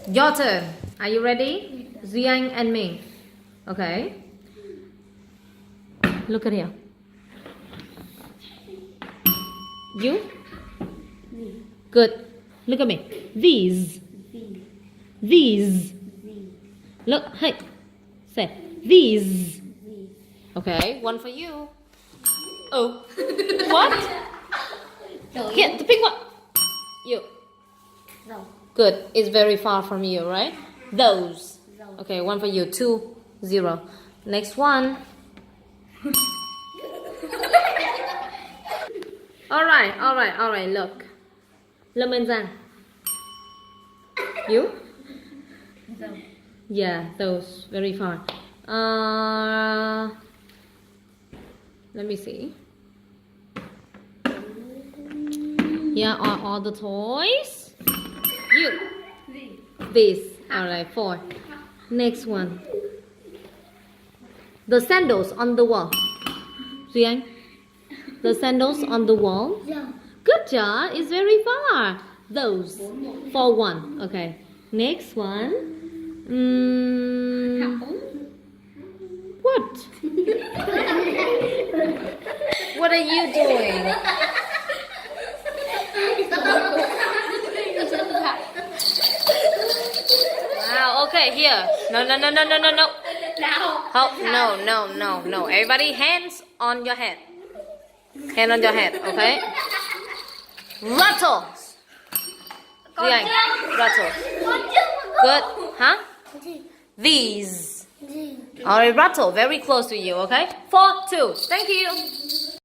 Your turn. Are you ready? Duy Anh and Minh. Okay. Look at here. You? Good. Look at me. These. These. Look. Hey. Say. These. Okay. One for you. Oh. What? Here, the pink one. You. No. Good. It's very far from you, right? Those. Okay, one for you. 2, 0. Next one. Alright. Look. Lâm Anh Giang. You? Those. Yeah, those. Very far. Let me see. Here are all the toys. You. This. Alright, 4. Next one. The sandals on the wall. Duy Anh. The sandals on the wall. Yeah. Good job. It's very far. Those. For 1. Okay. Next one. What? What are you doing? Wow, okay, here. No. Now. Oh, no. Everybody, hands on your head. Hand on your head, okay? Rattles. Duy Anh, rattles. Good. Huh? These. Alright, rattle. Very close to you, okay? 4, 2. Thank you.